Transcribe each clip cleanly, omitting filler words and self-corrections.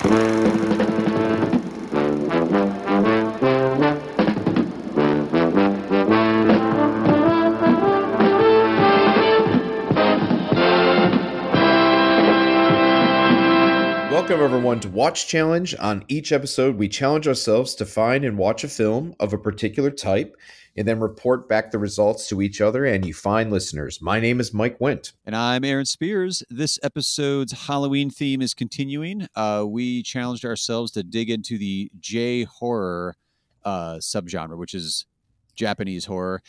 Welcome, everyone, to Watch Challenge. On each episode, we challenge ourselves to find and watch a film of a particular type and then report back the results to each other and you fine listeners. My name is Mike Wendt. And I'm Aaron Spears. This episode's Halloween theme is continuing. We challenged ourselves to dig into the J-horror subgenre, which is Japanese horror.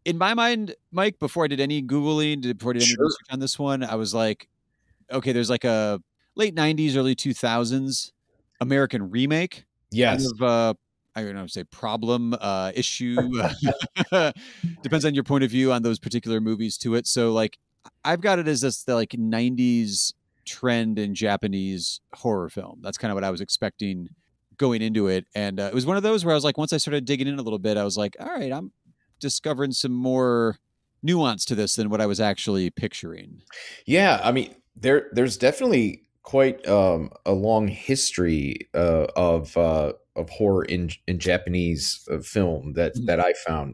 In my mind, Mike, before I did any Googling, before I did any research on this one, I was like, okay, there's like a late 90s, early 2000s American remake. Yes. Kind of, I don't know, say problem, issue. Depends on your point of view on those particular movies to it. So like, I've got it as this the like 90s trend in Japanese horror film. That's kind of what I was expecting going into it. And it was one of those where I was like, once I started digging in a little bit, I was like, all right, I'm discovering some more nuance to this than what I was actually picturing. Yeah, I mean, there's definitely quite a long history of horror in Japanese film that I found,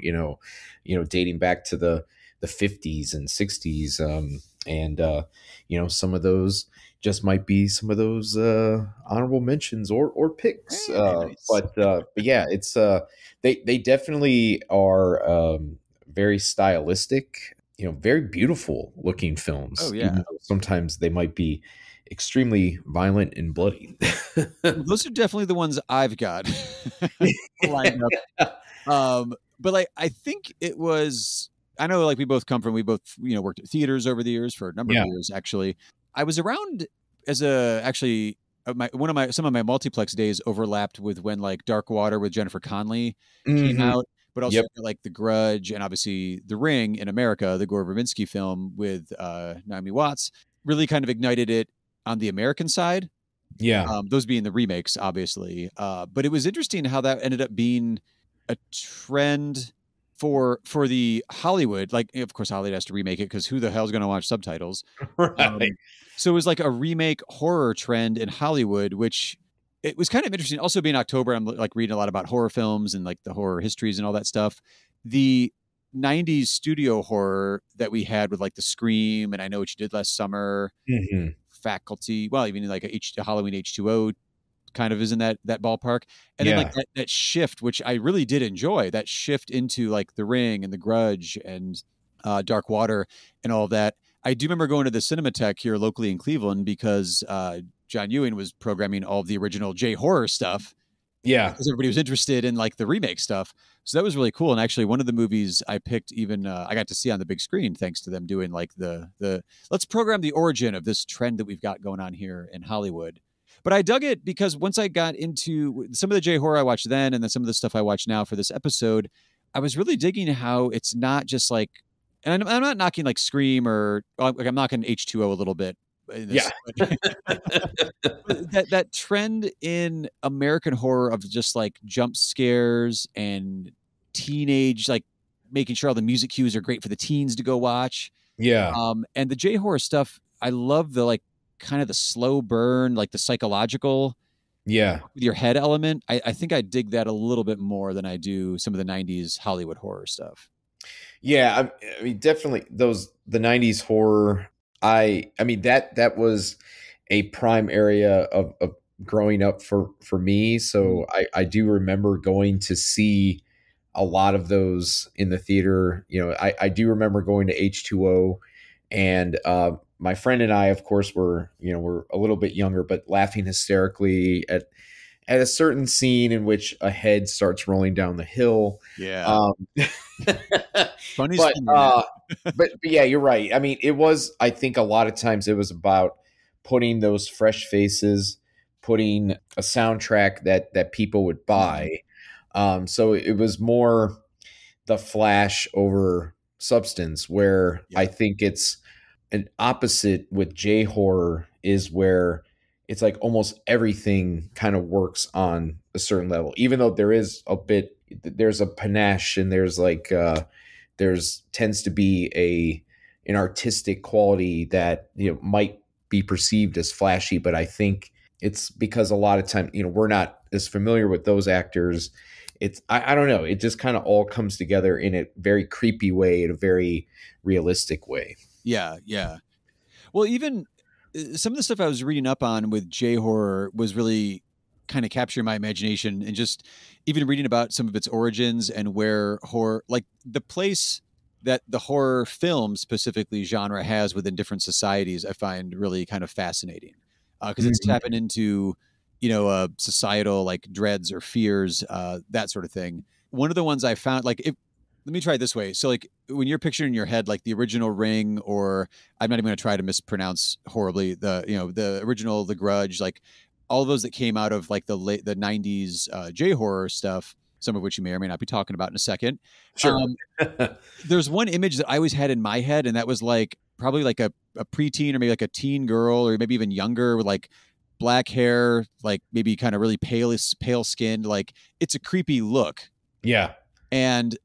dating back to the 50s and 60s, and some of those just might be some of those honorable mentions or picks. Nice. But yeah, it's they definitely are very stylistic, very beautiful looking films. Oh yeah. Even though sometimes they might be extremely violent and bloody. Those are definitely the ones I've got lined up. But like, I think it was, I know like we both worked at theaters over the years for a number of years. Actually, I was around as some of my multiplex days overlapped with when like Dark Water with Jennifer Connelly came out, but also like The Grudge and obviously The Ring in America, the Gore Verbinski film with Naomi Watts, really kind of ignited it on the American side. Yeah. Those being the remakes, obviously. But it was interesting how that ended up being a trend for the Hollywood. Like, of course, Hollywood has to remake it because who the hell's going to watch subtitles? Right. So it was like a remake horror trend in Hollywood, which it was kind of interesting. Also being October, I'm like reading a lot about horror films and like the horror histories and all that stuff. The 90s studio horror that we had with like the Scream and I Know What You Did Last Summer, Faculty, well, even like a Halloween H2O kind of is in that ballpark. And then like that shift, which I really did enjoy, that shift into like The Ring and The Grudge and Dark Water and all of that. I do remember going to the Cinematheque here locally in Cleveland because John Ewing was programming all of the original J-horror stuff. Yeah. Because everybody was interested in like the remake stuff. So that was really cool. And actually one of the movies I picked even, I got to see on the big screen, thanks to them doing like the let's program the origin of this trend that we've got going on here in Hollywood. But I dug it because once I got into some of the J-horror I watched then, and then some of the stuff I watch now for this episode, I was really digging how it's not just like, and I'm not knocking like Scream or like I'm knocking H2O a little bit. That trend in American horror of just like jump scares and teenage, like making sure all the music cues are great for the teens to go watch. Yeah. And the J-horror stuff, I love the like kind of the slow burn, like the psychological, with your head element. I think I dig that a little bit more than I do some of the 90s Hollywood horror stuff. Yeah, I mean, definitely the 90s horror. I mean that was a prime area of growing up for me. So I do remember going to see a lot of those in the theater. I do remember going to H2O, and my friend and I, of course, we're a little bit younger, but laughing hysterically at a certain scene in which a head starts rolling down the hill. Yeah. Funny. But yeah, you're right. I mean, it was, I think a lot of times it was about putting those fresh faces, putting a soundtrack that people would buy. So it was more the flash over substance, where I think it's an opposite with J horror is where it's like almost everything kind of works on a certain level, even though there's a panache and there's like, tends to be an artistic quality that, might be perceived as flashy, but I think it's because a lot of time, we're not as familiar with those actors. I don't know. It just kind of all comes together in a very creepy way, in a very realistic way. Yeah, yeah. Well, even some of the stuff I was reading up on with J horror was really kind of capturing my imagination, and just even reading about some of its origins and where horror, like the place that the horror film specifically genre has within different societies, I find really kind of fascinating because it's Mhm. tapping into, societal like dreads or fears, that sort of thing. One of the ones I found, like, if let me try it this way. So, like, when you're picturing in your head, like the original Ring, or I'm not even going to try to mispronounce horribly the original The Grudge, like all those that came out of like the 90s J horror stuff, some of which you may or may not be talking about in a second. Sure. Um, there's one image that I always had in my head, and that was like probably like a preteen or maybe like a teen girl or maybe even younger with like black hair, like maybe kind of really pale skinned. Like it's a creepy look. Yeah. And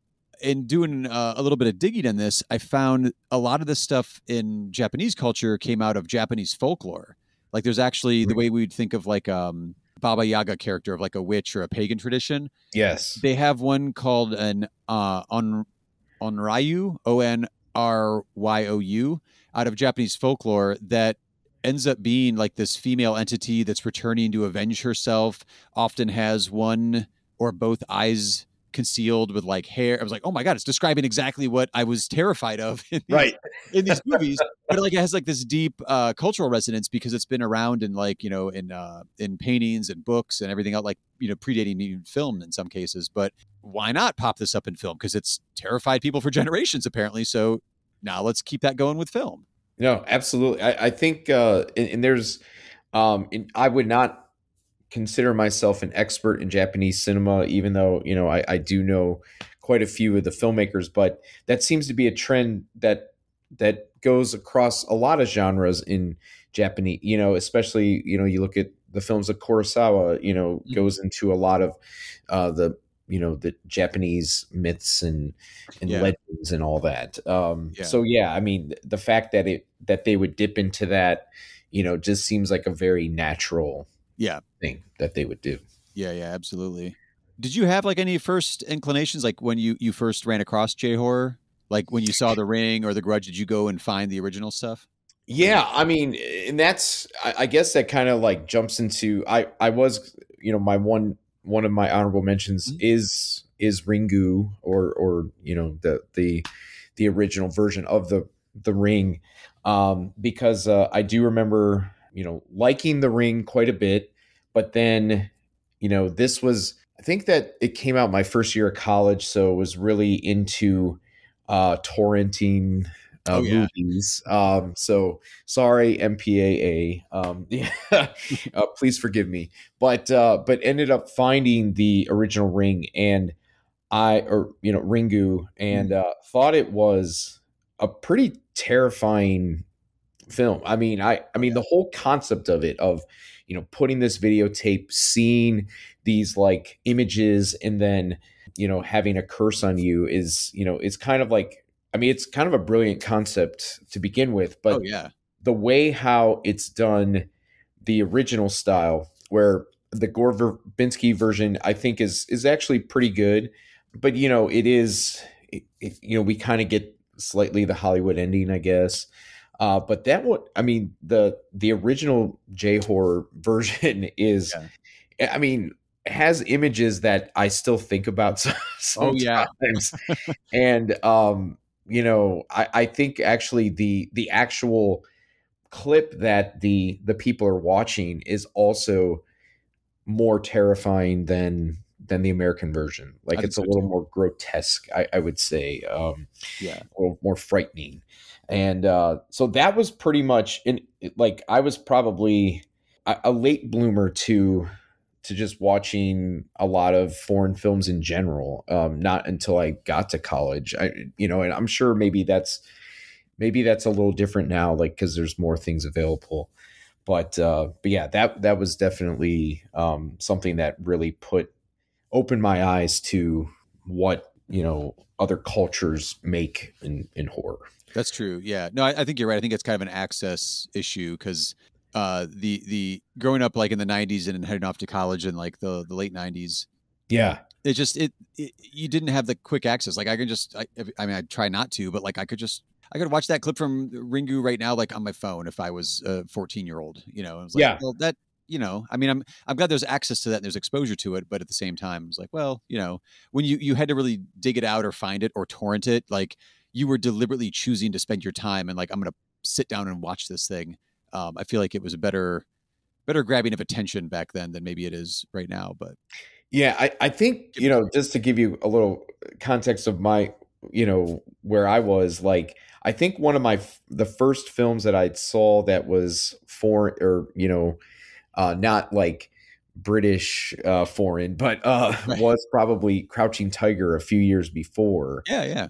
in doing a little bit of digging in this, I found a lot of this stuff in Japanese culture came out of Japanese folklore. Like there's actually the way we would think of like Baba Yaga character of like a witch or a pagan tradition. Yes. They have one called an onryu, Onryu, out of Japanese folklore that ends up being like this female entity that's returning to avenge herself, often has one or both eyes concealed with like hair. I was like, oh my God, it's describing exactly what I was terrified of Right. in these movies. But like it has like this deep cultural resonance because it's been around in like, in paintings and books and everything else, like, predating even film in some cases. But why not pop this up in film? Because it's terrified people for generations, apparently. So now let's keep that going with film. No, absolutely. I think, and there's, and I would not consider myself an expert in Japanese cinema, even though, I do know quite a few of the filmmakers, but that seems to be a trend that goes across a lot of genres in Japanese, especially, you look at the films of Kurosawa, Mhm. goes into a lot of the Japanese myths and Yeah. legends and all that. Yeah. So yeah, I mean, the fact that they would dip into that, just seems like a very natural Yeah. thing that they would do. Yeah. Yeah. Absolutely. Did you have like any first inclinations, like when you first ran across J horror? Like when you saw The Ring or The Grudge, did you go and find the original stuff? Yeah, I mean, and that's I guess that kind of like jumps into I was my one of my honorable mentions Mhm. is Ringu or the original version of the Ring, because I do remember liking the Ring quite a bit, but then this was, I think that it came out my first year of college, so it was really into torrenting Oh yeah. movies. So sorry, MPAA. Yeah, please forgive me. But ended up finding the original Ring, and Ringu, and Mm. thought it was a pretty terrifying film. I Oh mean yeah. the whole concept of it, of putting this videotape, seeing these like images, and then having a curse on you is it's kind of like, I mean, it's kind of a brilliant concept to begin with, Oh but yeah. the way how it's done, the original style, where the Gore Verbinski version I think is actually pretty good, but it is we kind of get slightly the Hollywood ending, I guess. But that what I mean, the original J horror version is, Yeah. I mean, has images that I still think about Oh yeah. sometimes, and I think actually the actual clip that the people are watching is also more terrifying than the American version. I Like think it's a so little too. more grotesque, I would say, Yeah. a little more frightening. And so that was pretty much in, like, I was probably a late bloomer to just watching a lot of foreign films in general. Not until I got to college, and I'm sure maybe that's a little different now, like because there's more things available. But yeah, that was definitely something that really opened my eyes to what other cultures make in horror. That's true. Yeah. No, I think you're right. I think it's kind of an access issue because The growing up like in the 90s and heading off to college in like the late 90s, Yeah. it you didn't have the quick access. Like I can just I mean I try not to, but like I could watch that clip from Ringu right now like on my phone if I was a 14-year-old, you know. I was like, Yeah. well, that, you know, I mean, I'm glad there's access to that and there's exposure to it, but at the same time it's like, well, you know, when you had to really dig it out or find it or torrent it, like you were deliberately choosing to spend your time and like I'm going to sit down and watch this thing. I feel like it was a better grabbing of attention back then than maybe it is right now. But Yeah, I think, just to give you a little context of my, where I was, like, I think one of the first films that I saw that was foreign, or, not like British foreign, but right. was probably Crouching Tiger a few years before. Yeah, yeah.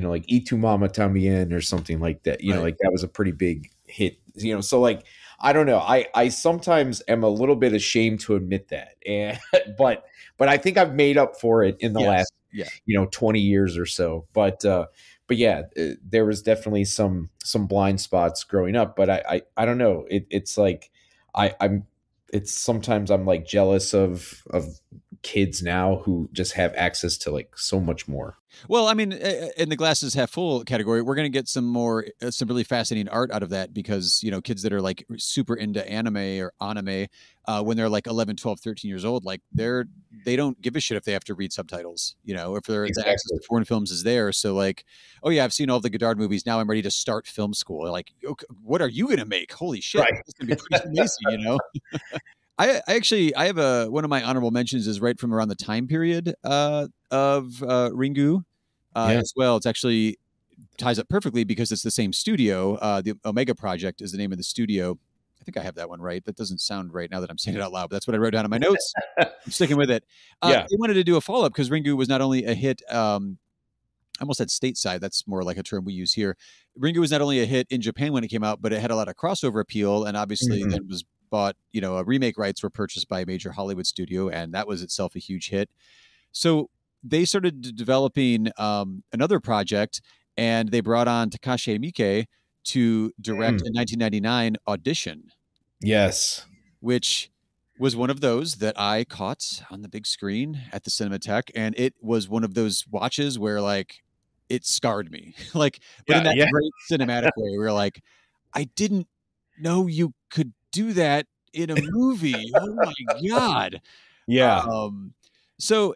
Like Y Tu Mama Tambien or something like that. Right. Like that was a pretty big hit. So like I don't know. I sometimes am a little bit ashamed to admit that, and but I think I've made up for it in the Yes. last Yeah. 20 years or so. But yeah, there was definitely some blind spots growing up. But I don't know. It's like I'm. It's sometimes I'm like jealous of kids now who just have access to like so much more. Well, I mean, in the glasses half full category, we're going to get some really fascinating art out of that because, you know, kids that are like super into anime, when they're like 11, 12, 13 years old, like they don't give a shit if they have to read subtitles, you know, if the access Exactly. to foreign films is there. So like, oh yeah, I've seen all the Godard movies. Now I'm ready to start film school. They're like, okay, what are you going to make? Holy shit. Right. It's going to be pretty amazing, you know? I have one of my honorable mentions is right from around the time period of Ringu Yeah. as well. It's actually ties up perfectly because it's the same studio. The Omega Project is the name of the studio. I think I have that one right. That doesn't sound right now that I'm saying it out loud, but that's what I wrote down in my notes. I'm sticking with it. Yeah. They wanted to do a follow up because Ringu was not only a hit. I almost said stateside. That's more like a term we use here. Ringu was not only a hit in Japan when it came out, but it had a lot of crossover appeal, and obviously Mhm. then was bought. You know, remake rights were purchased by a major Hollywood studio, and that was itself a huge hit. So they started developing another project, and they brought on Takashi Miike to direct Mm. in 1999 Audition, Yes. which was one of those that I caught on the big screen at the Cinematheque, and it was one of those watches where like it scarred me, like, but in Yeah. that Yeah. great cinematic way, where like I didn't know you could do that in a movie. Oh my god! Yeah. Um, so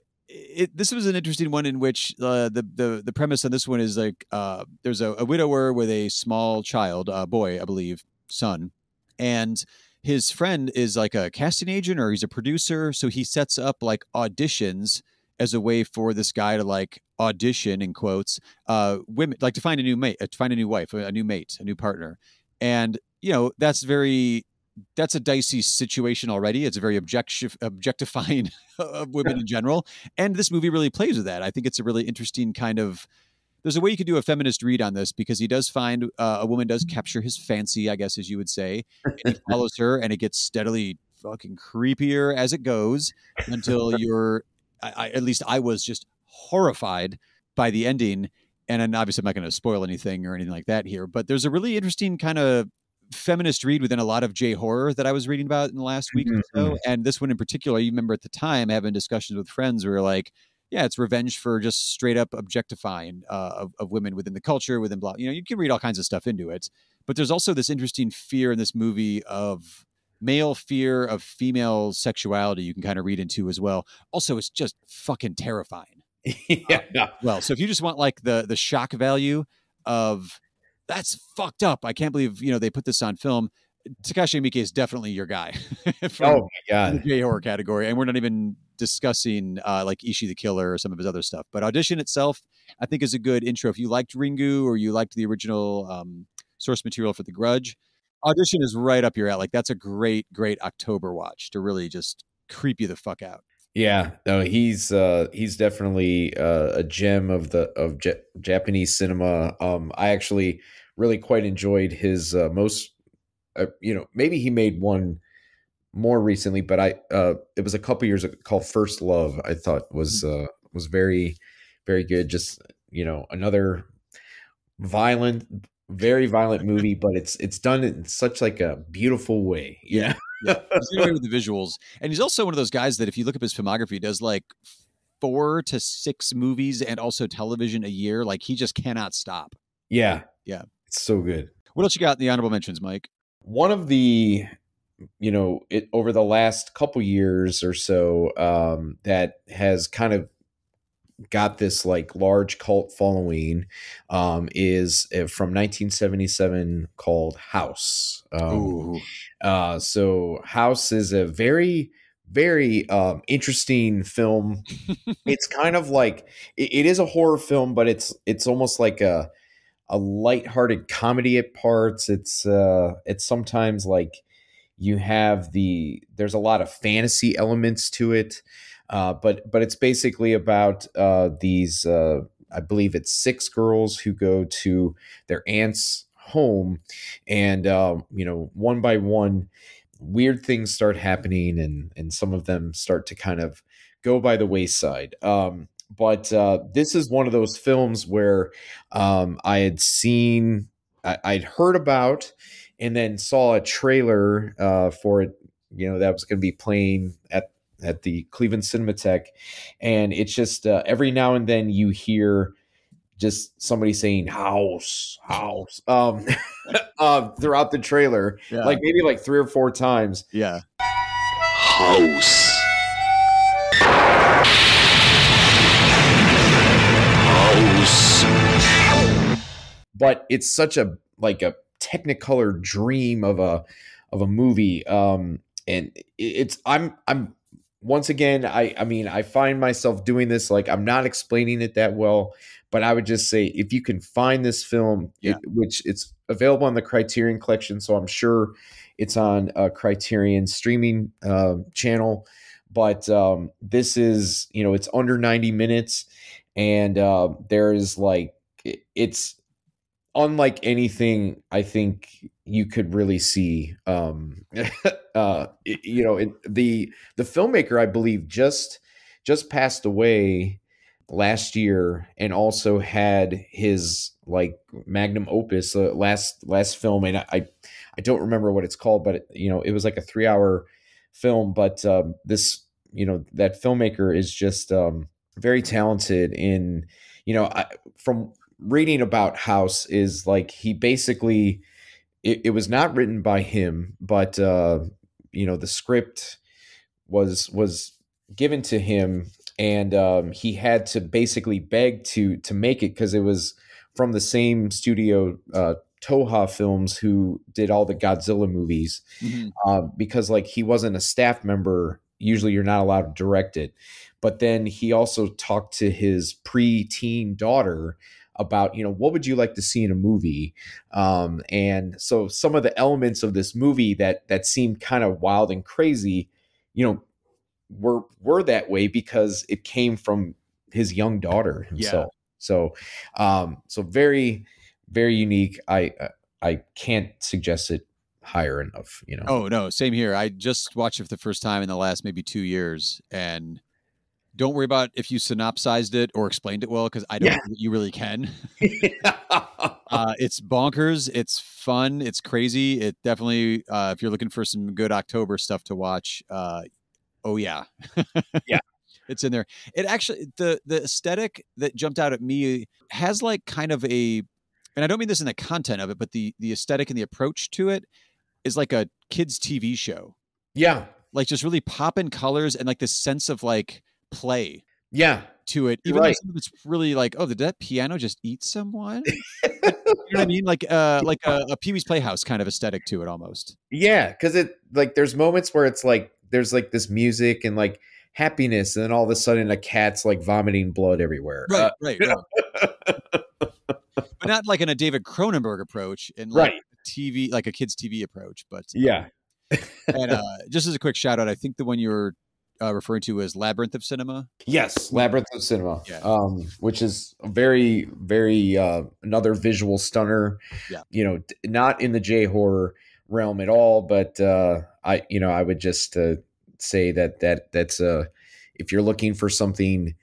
this was an interesting one in which the premise on this one is like there's a widower with a small child, a boy, I believe, son, and his friend is like a casting agent or he's a producer, so he sets up like auditions as a way for this guy to like audition in quotes women, like to find a new mate, to find a new wife, a new mate, a new partner. And you know that's a dicey situation already. It's a very objectifying of women in general. And this movie really plays with that. I think it's a really interesting kind of. There's a way you could do a feminist read on this because he does find a woman does capture his fancy, I guess, as you would say, and he follows her, and it gets steadily fucking creepier as it goes until at least I was just horrified by the ending. And then obviously I'm not going to spoil anything or anything like that here, but there's a really interesting kind of feminist read within a lot of J horror that I was reading about in the last week or so. Mhm. And this one in particular, you remember at the time having discussions with friends where like, yeah, it's revenge for just straight up objectifying of women within the culture, within blah. You know, you can read all kinds of stuff into it, but there's also this interesting fear in this movie of male fear of female sexuality. You can kind of read into as well. Also, it's just fucking terrifying. Yeah. Well, so if you just want like the shock value of that's fucked up. I can't believe, you know, they put this on film. Takashi Miike is definitely your guy Oh from my the God. J horror category, and we're not even discussing like Ishi the Killer or some of his other stuff. But Audition itself, I think, is a good intro. If you liked Ringu or you liked the original source material for The Grudge, Audition is right up your alley. Like that's a great, great October watch to really just creep you the fuck out. Yeah. No, he's definitely a gem of Japanese cinema. I actually really quite enjoyed his most. Maybe he made one more recently, but it was a couple years ago called First Love. I thought was very very good. Just another violent very violent movie, but it's done in such like a beautiful way. Yeah. Yeah. Yeah. He's getting away with the visuals. And he's also one of those guys that if you look up his filmography, he does like 4 to 6 movies and also television a year. Like he just cannot stop. Yeah. Yeah. It's so good. What else you got in the honorable mentions, Mike? One of the, it over the last couple years or so, that has kind of got this like large cult following, is from 1977 called House. Ooh. So House is a very, very interesting film. It's kind of like it is a horror film, but it's almost like a lighthearted comedy at parts. It's sometimes like you have there's a lot of fantasy elements to it, but it's basically about these I believe it's 6 girls who go to their aunt's home, and one by one weird things start happening, and some of them start to kind of go by the wayside. But this is one of those films where I had seen, I'd heard about, and then saw a trailer for it. That was going to be playing at the Cleveland Cinematheque, and it's just every now and then you hear just somebody saying "house, house" throughout the trailer, Yeah. like maybe like 3 or 4 times. Yeah. House. House. But it's such a technicolor dream of a movie, and I'm once again, I mean, I find myself doing this, like I'm not explaining it that well, but I would just say if you can find this film, Yeah. which it's available on the Criterion Collection, so I'm sure it's on a Criterion streaming channel, but this is, it's under 90 minutes, and there is like, it's unlike anything I think you could really see. The filmmaker, I believe, just passed away last year, and also had his like magnum opus, last film, and I don't remember what it's called, but it was like a 3-hour film. But that filmmaker is just very talented in, from reading about House, is like he basically, it was not written by him, but the script was given to him, and he had to basically beg to make it, because it was from the same studio, Toho Films, who did all the Godzilla movies. Mm-hmm. Because like he wasn't a staff member. Usually you're not allowed to direct it. But then he also talked to his pre-teen daughter about, what would you like to see in a movie? And so some of the elements of this movie that seemed kind of wild and crazy, were that way because it came from his young daughter himself. Yeah. So very, very unique. I can't suggest it higher enough. Oh no, same here. I just watched it for the first time in the last maybe 2 years, and don't worry about if you synopsized it or explained it well, because I don't think that you really can. It's bonkers. It's fun. It's crazy. It definitely, if you're looking for some good October stuff to watch, oh yeah, Yeah. It's in there. It actually, the aesthetic that jumped out at me has like kind of a, and I don't mean this in the content of it, but the aesthetic and the approach to it is like a kids TV show. Yeah. Like just really popping colors and like this sense of like play. Yeah. To it, even though some of it's really like, oh, did that piano just eat someone? You know what I mean? Like a Pee-wee's Playhouse kind of aesthetic to it almost. Yeah, because it like there's moments where it's like there's like this music and like happiness, and then all of a sudden a cat's like vomiting blood everywhere. Right. But not like in a David Cronenberg approach, in like TV, like a kids TV approach. But yeah. And just as a quick shout out, I think the one you're referring to is Labyrinth of Cinema. Yes, Labyrinth of Cinema, yeah. Which is a very, very another visual stunner. Yeah. Not in the J horror realm at all, but I would just say that's if you're looking for something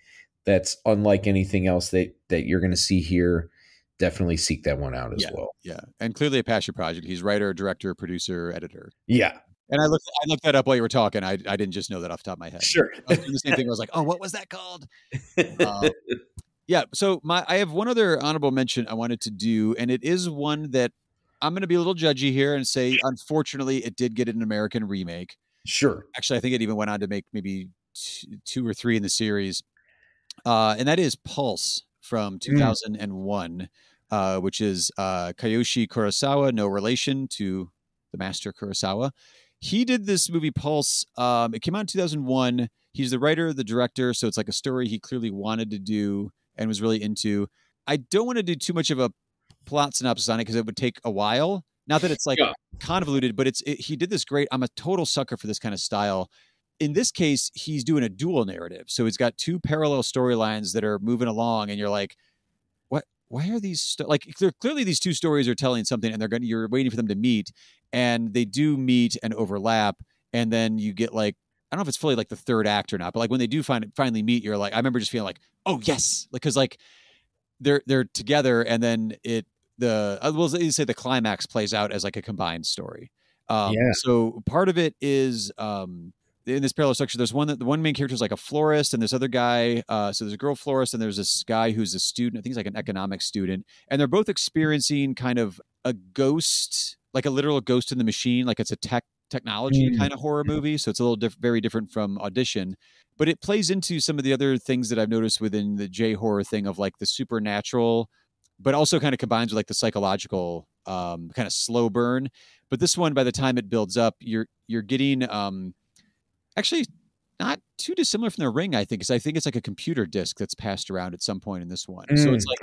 that's unlike anything else that you're going to see here, definitely seek that one out as Yeah, well. yeah, and clearly a passion project. He's writer, director, producer, editor. Yeah, And I looked that up while you were talking. I didn't just know that off the top of my head. sure. I was doing the same thing. I was like, oh, what was that called? Yeah. So I have one other honorable mention I wanted to do, and it is one that I'm going to be a little judgy here and say, unfortunately, it did get an American remake. Sure. Actually, I think it even went on to make maybe two or three in the series. And that is Pulse from 2001, which is Kiyoshi Kurosawa, no relation to the master Kurosawa. He did this movie Pulse. It came out in 2001. He's the writer, the director, so it's like a story he clearly wanted to do and was really into. I don't want to do too much of a plot synopsis on it because it would take a while. Not that it's like convoluted, but he did this great. I'm a total sucker for this kind of style. In this case, he's doing a dual narrative. So he's got two parallel storylines that are moving along, and you're like, what? Why are these clearly these two stories are telling something, and you're waiting for them to meet, and they do meet and overlap, and then you get like, I don't know if it's fully like the third act or not, but like when they do finally meet, you're like, I remember just feeling like, oh yes, because like they're together, and then the climax plays out as like a combined story. So part of it is in this parallel structure, there's the one main character is like a florist, and this other guy. So there's a girl florist, and there's this guy who's a student. I think he's like an economics student, and they're both experiencing kind of a ghost, like a literal ghost in the machine, like it's a technology kind of horror movie. So it's a little very different from Audition, but it plays into some of the other things that I've noticed within the J horror thing of like the supernatural, but also kind of combines with like the psychological kind of slow burn. But this one, by the time it builds up, you're getting actually not too dissimilar from The Ring, I think, because I think it's like a computer disc that's passed around at some point in this one. So it's like,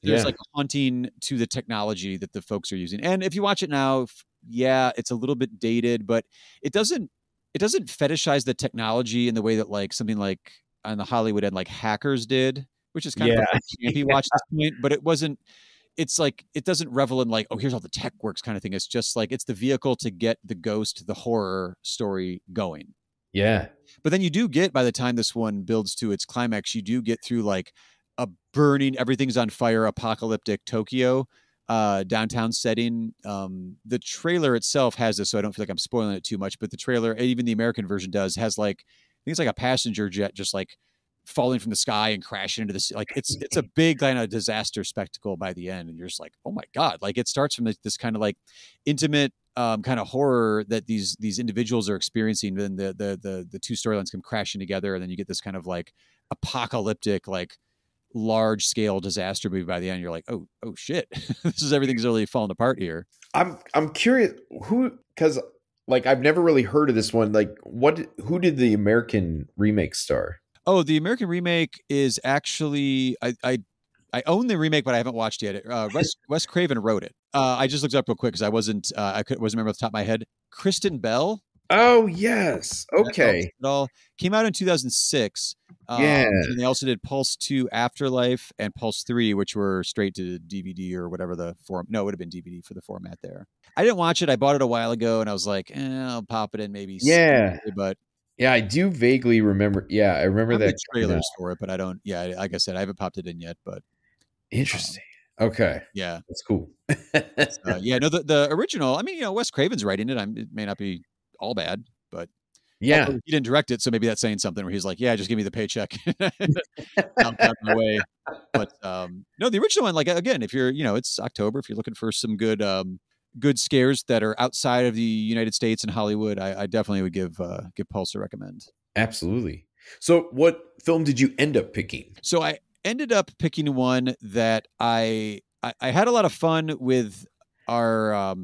there's like a haunting to the technology that the folks are using. And if you watch it now, yeah, it's a little bit dated, but it doesn't fetishize the technology in the way that like something like on the Hollywood end, like Hackers did, which is kind of like a campy watch at this point, but it's like, it doesn't revel in like, oh, here's how the tech works kind of thing. It's just like, it's the vehicle to get the ghost, the horror story going. Yeah. But then you do get, by the time this one builds to its climax, you do get through like a burning, everything's on fire, apocalyptic Tokyo, downtown setting. The trailer itself has this, so I don't feel like I'm spoiling it too much, but the trailer, even the American version does, has like, I think it's like a passenger jet just like falling from the sky and crashing into this. Like it's a big kind of disaster spectacle by the end. And you're just like, oh my God. Like it starts from this kind of like intimate, kind of horror that these individuals are experiencing. Then the two storylines come crashing together, and then you get this kind of like apocalyptic, like large scale disaster movie by the end. You're like, oh shit, everything's really falling apart here. I'm curious because like I've never really heard of this one. Like who did the American remake star? Oh, the American remake is actually I own the remake, but I haven't watched yet. Wes Craven wrote it. I just looked up real quick because I wasn't remember off the top of my head. Kristen Bell. Oh yes, okay. It all came out in 2006. And they also did Pulse 2 Afterlife and Pulse 3, which were straight to DVD or whatever the form. No, it would have been DVD for the format there. I didn't watch it. I bought it a while ago, and I was like, I'll pop it in maybe. Yeah, but. Yeah, I do vaguely remember. Yeah, I remember that trailers for it, but I don't. Yeah, like I said, I haven't popped it in yet. But interesting. Okay. Yeah, that's cool. Yeah, no, the original. I mean, Wes Craven's writing it. It may not be all bad, but yeah, he didn't direct it, so maybe that's saying something. Where he's like, "Yeah, just give me the paycheck, out my way." But no, the original one. Like again, if you're, it's October. If you're looking for some good scares that are outside of the United States and Hollywood, I definitely would give Pulse a recommend. Absolutely. So what film did you end up picking? So I ended up picking one that I had a lot of fun with our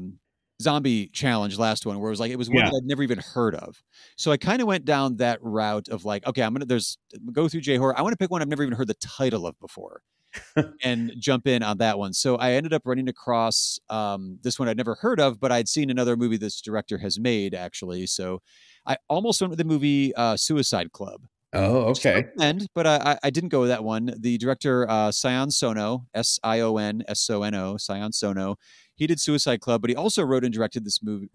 zombie challenge last one, where it was one that I'd never even heard of. So I kind of went down that route of like, okay, I'm going to go through J-horror. I want to pick one I've never even heard the title of before. And jump in on that one. So I ended up running across this one I'd never heard of, but I'd seen another movie this director has made, actually. So I almost went with the movie Suicide Club. Oh, okay. But I didn't go with that one. The director, Sion Sono, Sionsono, Sion Sono, he did Suicide Club, but he also wrote and directed this movie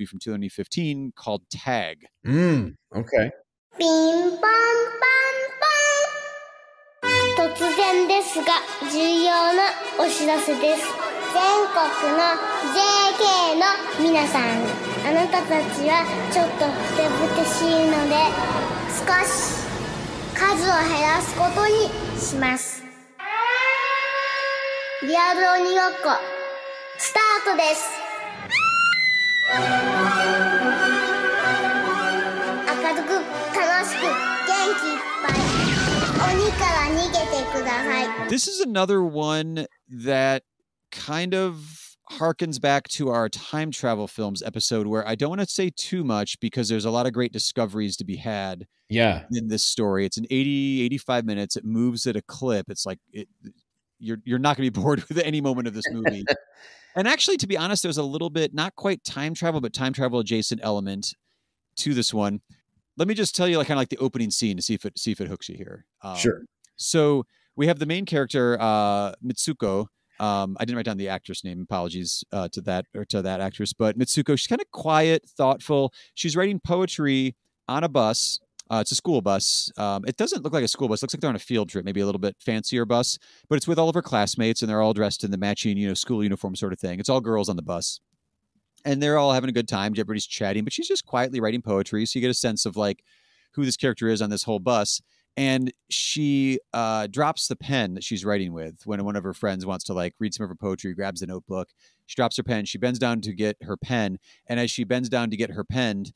from 2015 called Tag. Okay. Bing, bong, bong, bong. 突然ですが重要なお知らせです。全国の JK の皆さん、あなたたちはちょっとふてぶてしいので少し数を減らすことにします。リアル鬼ごっこスタートです。明るく楽しく元気いっぱい鬼から逃げてください。 This is another one that kind of harkens back to our time travel films episode, where I don't want to say too much because there's a lot of great discoveries to be had Yeah. in this story. It's an 85 minutes. It moves at a clip. It's like you're not going to be bored with any moment of this movie. And actually, to be honest, there's a little bit, not quite time travel, but time travel adjacent element to this one. Let me just tell you, like, kind of like the opening scene to see if it hooks you here. Sure. So we have the main character, Mitsuko. I didn't write down the actress name. Apologies to that actress. But Mitsuko, she's kind of quiet, thoughtful. She's writing poetry on a bus. It's a school bus. It doesn't look like a school bus. It looks like they're on a field trip, maybe a little bit fancier bus. But it's with all of her classmates, and they're all dressed in the matching, school uniform sort of thing. It's all girls on the bus. And they're all having a good time. Everybody's chatting, but she's just quietly writing poetry. So you get a sense of like who this character is on this whole bus. And she drops the pen that she's writing with when one of her friends wants to like read some of her poetry, grabs the notebook. She drops her pen. She bends down to get her pen. And as she bends down to get her pen,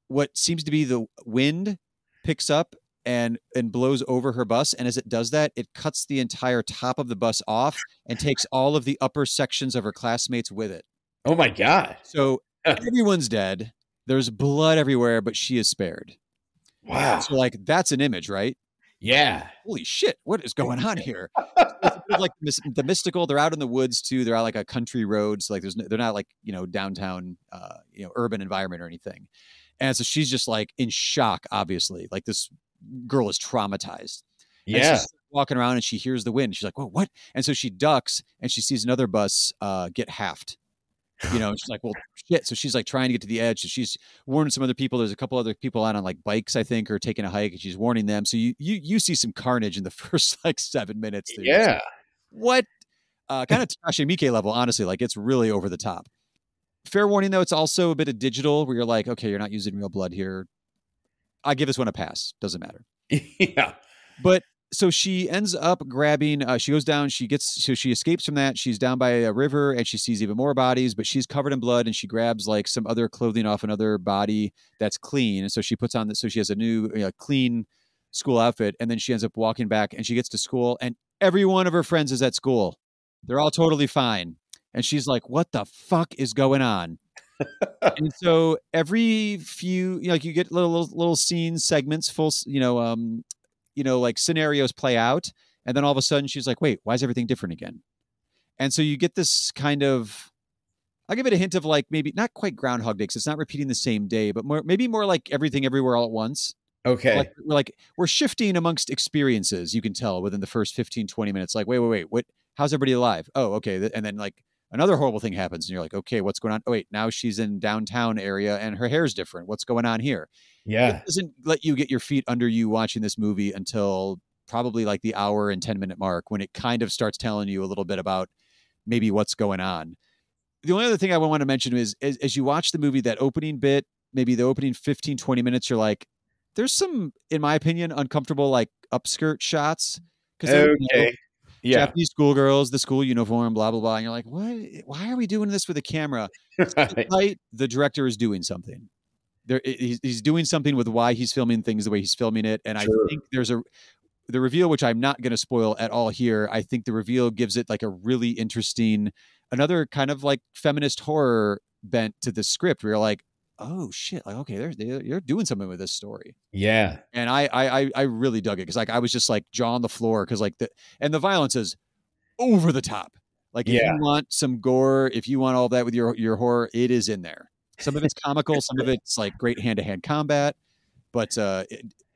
what seems to be the wind picks up and blows over her bus. And as it does that, it cuts the entire top of the bus off and takes all of the upper sections of her classmates with it. Oh my God. So everyone's dead. There's blood everywhere, but she is spared. Wow. So like, that's an image, right? Yeah. Holy shit. What is going on here? It's like the mystical, they're out in the woods too. They're out like a country road. So like they're not like, downtown, urban environment or anything. And so she's just like in shock, obviously. Like this girl is traumatized. Yeah. And she's walking around and she hears the wind. She's like, whoa, what? And so she ducks and she sees another bus get halved. She's like, well, shit. So she's like trying to get to the edge. So she's warning some other people. There's a couple other people out on like bikes, I think, or taking a hike, and she's warning them. So you see some carnage in the first like 7 minutes. Yeah. What? Kind of Takashi Miike level, honestly. Like it's really over the top. Fair warning, though, it's also a bit of digital where you're like, okay, you're not using real blood here. I give this one a pass. Doesn't matter. Yeah. But so she ends up grabbing, she goes down, she escapes from that. She's down by a river and she sees even more bodies, but she's covered in blood, and she grabs like some other clothing off another body that's clean. And so she puts on this, so she has a new clean school outfit. And then she ends up walking back and she gets to school, and every one of her friends is at school. They're all totally fine. And she's like, what the fuck is going on? And so every few, like you get little scenes, segments, full, like scenarios play out. And then all of a sudden she's like, wait, why is everything different again? And so you get this kind of, I'll give it a hint of like, maybe not quite Groundhog Day, because it's not repeating the same day, but maybe more like Everything Everywhere All at Once. Okay. We're shifting amongst experiences. You can tell within the first 15, 20 minutes, like, wait, what, how's everybody alive? Oh, okay. And then like another horrible thing happens and you're like, okay, what's going on? Oh wait, now she's in downtown area and her hair's different. What's going on here? Yeah. It doesn't let you get your feet under you watching this movie until probably like the hour and 10-minute mark, when it kind of starts telling you a little bit about maybe what's going on. The only other thing I want to mention is as you watch the movie, that opening bit, maybe the opening 15, 20 minutes, you're like, there's some, in my opinion, uncomfortable like upskirt shots. Okay. Yeah. Japanese schoolgirls, the school uniform, blah, blah, blah. And you're like, what? Why are we doing this with a camera? Right. The director is doing something. He's doing something with why he's filming things the way he's filming it. And sure. I think there's the reveal, which I'm not going to spoil at all here. I think the reveal gives it like a really interesting, another kind of like feminist horror bent to the script, where you're like, oh shit, like, okay, you're doing something with this story. Yeah. And I really dug it, because like I was just like jaw on the floor, because like the violence is over the top. Like if you want some gore, if you want all that with your horror, it is in there. Some of it's comical, some of it's like great hand-to-hand combat, but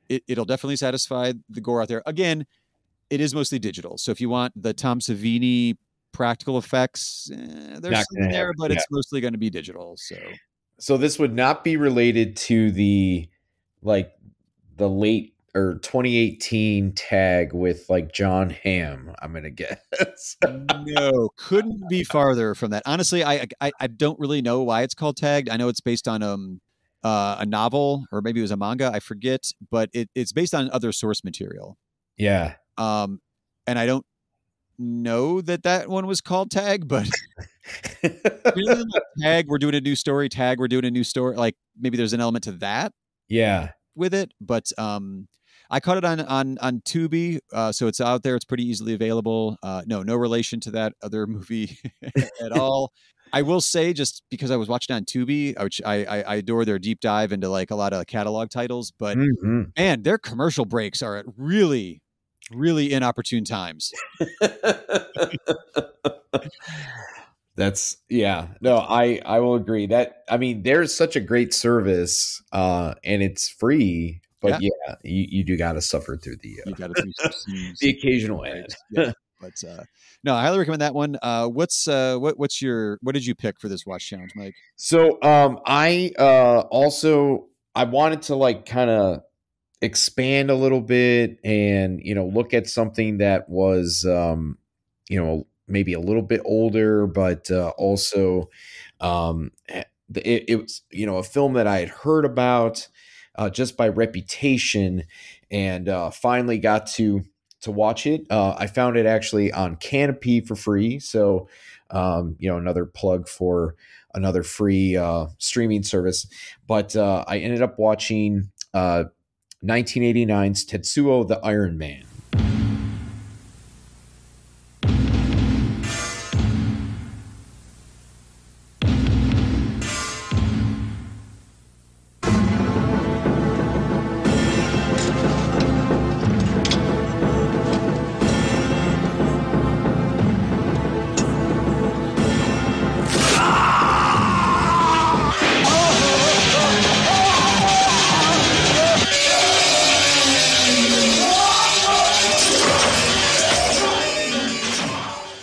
it'll definitely satisfy the gore out there. Again, it is mostly digital, so if you want the Tom Savini practical effects, there's some there, but it's mostly going to be digital. So this would not be related to the late or 2018 tag with like John Hamm, I'm gonna guess. No, couldn't be farther from that. Honestly, I don't really know why it's called Tagged. I know it's based on a novel, or maybe it was a manga, I forget, but it's based on other source material. Yeah. And I don't know that one was called Tag, but Tag, we're doing a new story. Tag, we're doing a new story. Like maybe there's an element to that. Yeah. With it, but I caught it on Tubi, so it's out there. It's pretty easily available. No relation to that other movie at all. I will say, just because I was watching on Tubi, which I adore their deep dive into like a lot of catalog titles, but man, their commercial breaks are at really, really inopportune times. That's no, I will agree that, I mean, there's such a great service, and it's free, but you do got to suffer through the the occasional ad. But no, I highly recommend that one. What did you pick for this watch challenge, Mike? So I wanted to like kind of expand a little bit and look at something that was maybe a little bit older, but also it was a film that I had heard about just by reputation, and finally got to watch it. I found it actually on Canopy for free, so another plug for another free streaming service. But I ended up watching 1989's Tetsuo the Iron Man.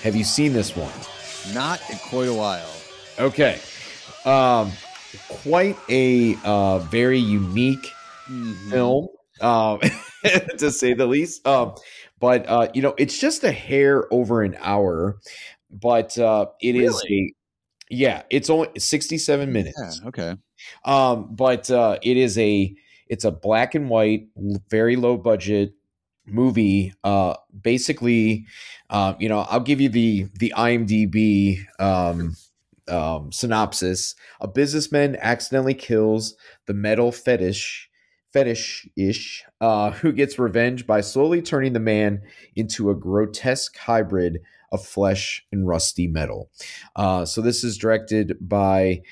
Have you seen this one? Not in quite a while. Okay. Quite a very unique film, to say the least. But it's just a hair over an hour, but it is it's only 67 minutes. Yeah, okay. But it's a black and white, very low budget movie. Basically, I'll give you the IMDb synopsis. A businessman accidentally kills the metal fetish-ish, who gets revenge by slowly turning the man into a grotesque hybrid of flesh and rusty metal. So this is directed by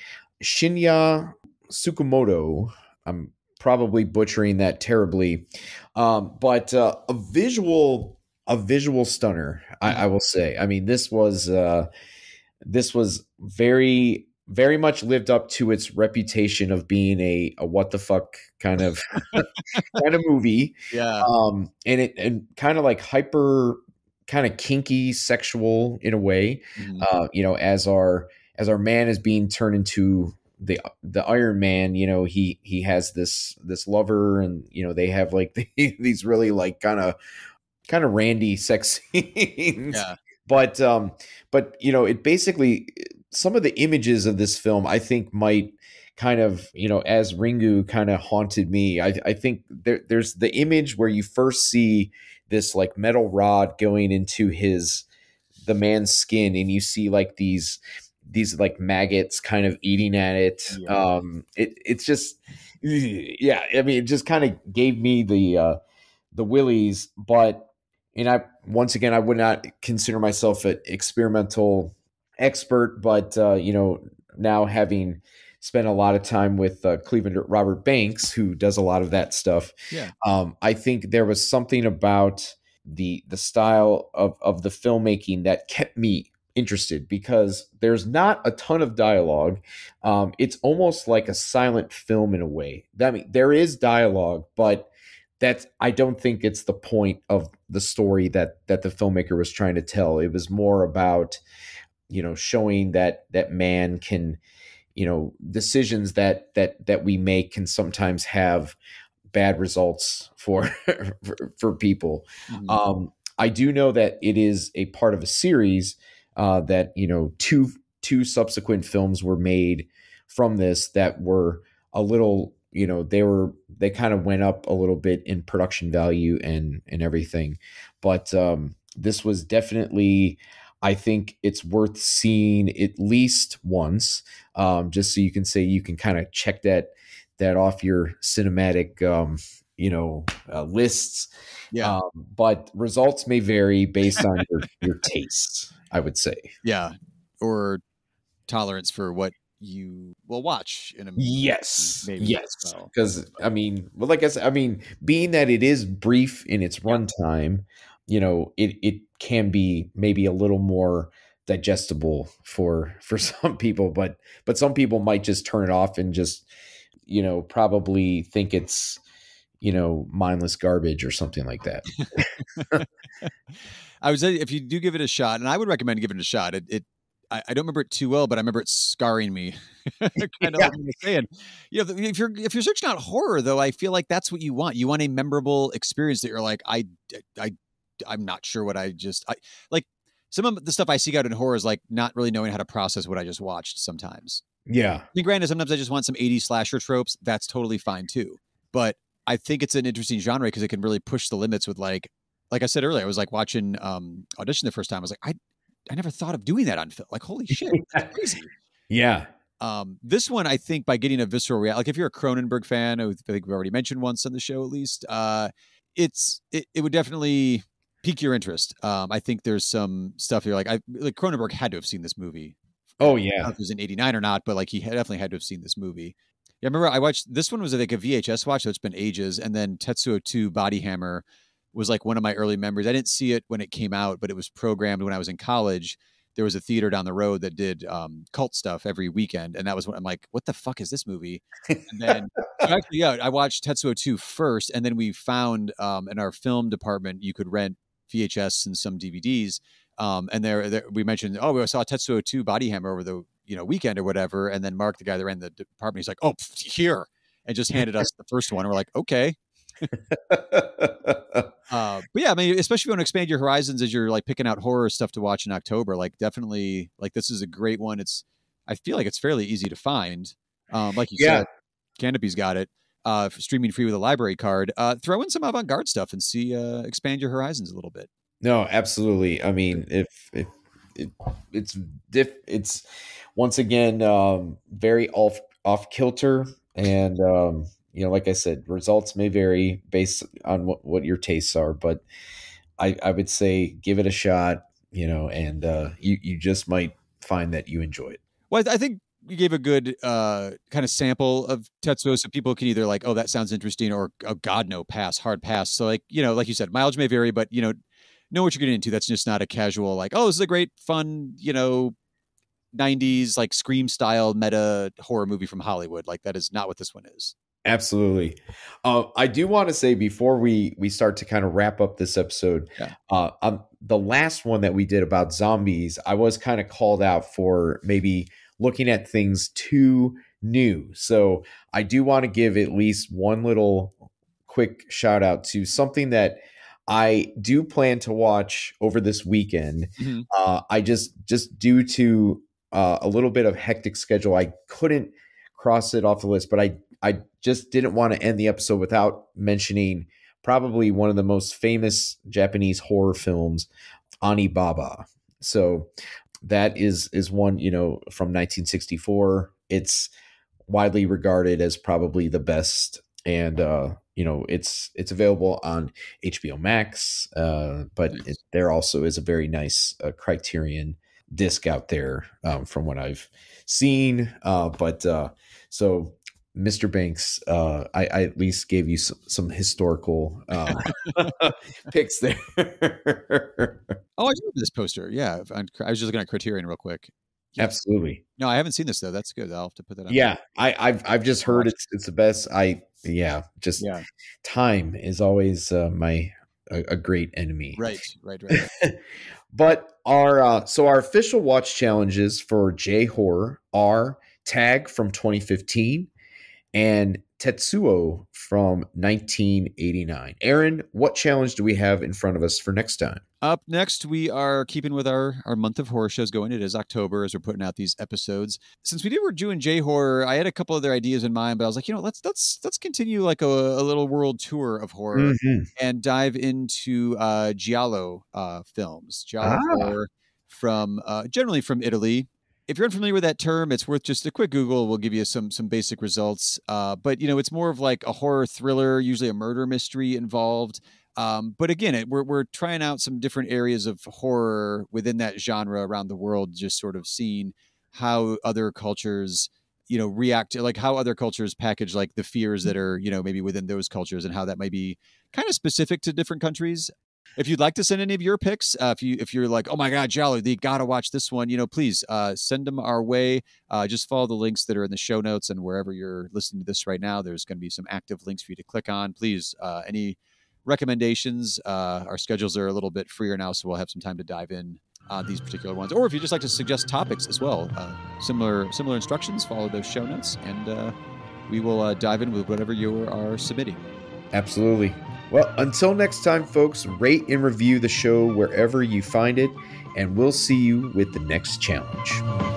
Shinya Tsukamoto. I'm probably butchering that terribly, but a visual stunner, I will say. I mean, this was very, very much lived up to its reputation of being a what the fuck kind of movie. Yeah. And kind of like hyper, kind of kinky, sexual in a way. As our man is being turned into the Iron Man, he has this lover, and they have like these really like kind of randy sex scenes. Yeah. But it basically, some of the images of this film, I think, might kind of, as Ringu kind of haunted me. I think there's the image where you first see this like metal rod going into the man's skin, and you see like these like maggots kind of eating at it. Yeah. It's just, I mean, it just kind of gave me the willies. But, and I would not consider myself an experimental expert, but now having spent a lot of time with Cleveland Robert Banks, who does a lot of that stuff. Yeah. I think there was something about the style of the filmmaking that kept me interested, because there's not a ton of dialogue. It's almost like a silent film in a way. I mean, there is dialogue, but I don't think it's the point of the story that the filmmaker was trying to tell. It was more about, showing that man can, decisions that we make can sometimes have bad results for for people. Mhm. I do know that it is a part of a series that, you know, two subsequent films were made from this that were a little, you know, they kind of went up a little bit in production value and everything. But this was definitely, I think it's worth seeing at least once, just so you can say you can kind of check that off your cinematic, lists. Yeah. But results may vary based on your tastes, I would say. Yeah. Or tolerance for what you will watch in a movie, Yes, maybe as yes. well. Because I mean, well, like I said, I mean, being that it is brief in its runtime, you know, it can be maybe a little more digestible for some people, but some people might just turn it off and just, you know, probably think it's, you know, mindless garbage or something like that. I would say if you do give it a shot, and I would recommend giving it a shot. I don't remember it too well, but I remember it scarring me. Kind of Yeah. like you were saying. You know, if you're searching out horror, though, I feel like that's what you want. You want a memorable experience that you're like, I'm not sure what I like. Some of the stuff I seek out in horror is like not really knowing how to process what I just watched. Sometimes, Yeah. I mean, granted, sometimes I just want some 80s slasher tropes. That's totally fine too. But I think it's an interesting genre because it can really push the limits with like I said earlier, I was like watching Audition the first time. I was like, I never thought of doing that on film. Like, holy shit, that's crazy. Yeah. This one, I think, by getting a visceral reaction, like if you're a Cronenberg fan, I think we've already mentioned once on the show at least, it would definitely pique your interest. I think there's some stuff you're like Cronenberg had to have seen this movie. Oh I don't know yeah. if it was in '89 or not, but like he definitely had to have seen this movie. Yeah, I remember I watched this one was like a VHS watch, so it's been ages, and then Tetsuo 2 Body Hammer was like one of my early memories. I didn't see it when it came out, but it was programmed when I was in college. There was a theater down the road that did cult stuff every weekend, and that was when I'm like, "What the fuck is this movie?" And then, so actually, yeah, I watched Tetsuo 2 first, and then we found in our film department you could rent VHS and some DVDs. And there we mentioned, oh, we saw Tetsuo 2 Body Hammer over the weekend or whatever, and then Mark, the guy that ran the department, he's like, "Oh, here," and just handed us the first one. And we're like, okay. But yeah, I mean, especially if you want to expand your horizons as you're like picking out horror stuff to watch in October, like definitely, like this is a great one. I feel like it's fairly easy to find. Like you Yeah. said, Canopy's got it streaming free with a library card. Throw in some avant-garde stuff and see, expand your horizons a little bit. No, absolutely. I mean, if it's once again very off kilter, and you know, like I said, results may vary based on what your tastes are, but I would say give it a shot, you know, and you just might find that you enjoy it. Well, I think you gave a good kind of sample of Tetsuo, so people can either like, oh, that sounds interesting, or oh, God, no, pass, hard pass. So like, like you said, mileage may vary, but know what you're getting into. That's just not a casual like, oh, this is a great fun, 90s like Scream style meta horror movie from Hollywood. Like that is not what this one is. Absolutely. I do want to say before we start to kind of wrap up this episode, the last one that we did about zombies, I was kind of called out for maybe looking at things too new. So I do want to give at least one little quick shout out to something that I do plan to watch over this weekend. Mhm. I just due to a little bit of hectic schedule, I couldn't cross it off the list, but I just didn't want to end the episode without mentioning probably one of the most famous Japanese horror films, Anibaba. So that is one, from 1964. It's widely regarded as probably the best, and it's available on HBO Max, but Nice. there also is a very nice Criterion disc out there, from what I've seen. So Mr. Banks, I at least gave you some historical picks there. Oh, I do this poster. Yeah, I was just looking at Criterion real quick. Yeah. Absolutely. No, I haven't seen this though. That's good. I'll have to put that on. Yeah, I've just heard it's the best. Time is always a great enemy. Right. But our official watch challenges for J Horror are Tag from 2015, and Tetsuo from 1989. Aaron, what challenge do we have in front of us for next time? Up next, we are keeping with our month of horror shows going. It is October as we're putting out these episodes. Since we were doing J-horror, I had a couple other ideas in mind, but I was like, let's continue like a little world tour of horror and dive into giallo films. Giallo horror from generally from Italy. If you're unfamiliar with that term, it's worth just a quick Google. We'll give you some basic results. But it's more of like a horror thriller, usually a murder mystery involved. But again, we're trying out some different areas of horror within that genre around the world, just sort of seeing how other cultures, react to, like how other cultures package like the fears that are, maybe within those cultures, and how that might be kind of specific to different countries. If you'd like to send any of your picks, if you're like, oh my God, Jolly, you gotta watch this one, please send them our way. Just follow the links that are in the show notes, and wherever you're listening to this right now, there's going to be some active links for you to click on. Please, any recommendations, our schedules are a little bit freer now, so we'll have some time to dive in on these particular ones. Or if you just like to suggest topics as well, similar instructions, follow those show notes, and we will dive in with whatever you are submitting. Absolutely. Well, until next time, folks, rate and review the show wherever you find it, and we'll see you with the next challenge.